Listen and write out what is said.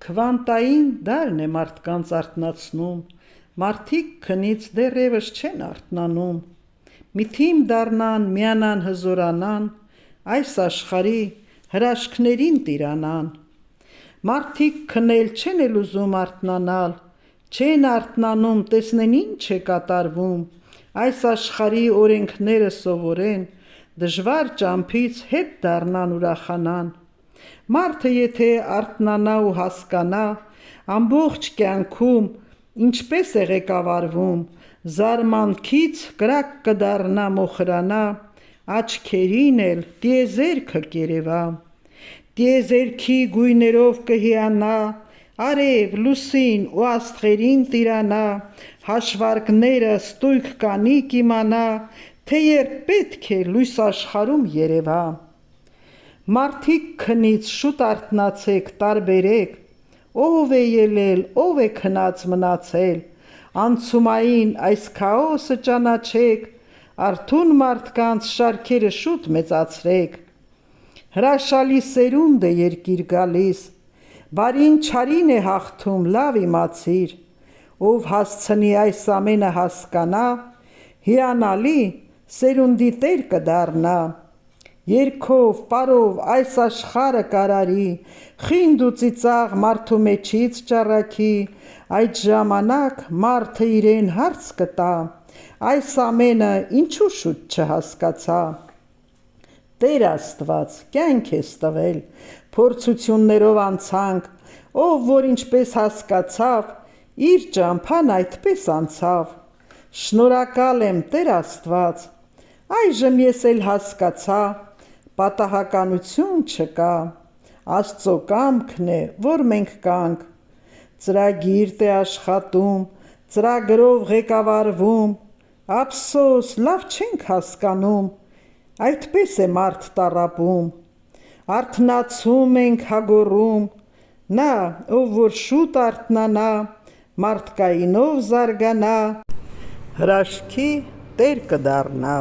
Քվանտային դարն է մարդկանց արթնացնում, մարդիկ քնից դեռևս չեն արթնանում, մի թիմ դառնան, միանան, հզորանան, այս աշխարհի հրաշքներին տիրանան, մարդիկ քնել չեն էլ ուզում արթնանալ, չեն արթնանում, տեսնեն ինչ է կատարվում, այս աշխարհի օրենքները սովորեն, դժվար ճամփից հետ դառնան ուրախանան, մարդը եթե արթնանա ու հասկանա, ամբողջ կյանքում ինչպես է ղեկավարվում, զարմանքից կրակ կդառնա մոխրանա, աչքերին էլ տիեզերքը կերևա, տիեզերքի գույներով կհիանա, արև, լուսին ու աստղերին տիրանա, հաշվարկները ստույգ կանի կիմանա, թե երբ պետք է լույս աշխարհում երևա, մարդիկ քնից շուտ արթնացեք, տարբերեք, ով է ելել, ով է քնած մնացել, անցումային այս քաոսը ճանաչեք, արթուն մարդկանց շարքերը շուտ մեծացրեք, հրաշալի սերունդ է երկիր գալիս, բարին չարին է հաղթում, լավ իմացիր, ով հասցնի այս ամենը հասկանա, հիանալի սերունդի տեր կդառնա, երգով, պարով այս աշխարհը կարարի, խինդ ու ծիծաղ մարդու մեջից ճառագի, այդ ժամանակ մարդը իրեն հարց կտա, այս ամենը ինչու շուտ չհասկացա, Տեր Աստված կյանք ես տվել, փորձություններով անցանք, ով որ ինչպես հասկացավ, իր ճամփան այդպես անցավ, շնորհակալ եմ Տեր Աստված, այժմ ես էլ հասկացա, պատահականություն չկա, Աստծո կամքն է, որ մենք կանք, ծրագիրտ է աշխատում, ծրագրով ղեկավարվում, ափսոս, լավ չենք հասկանում, այդպես է մարդ տառապում, արթնացում ենք հագոռում, նա, ով որ շուտ արթնանա, մարդկայինով զարգանա, հրաշքի տեր կդառնա։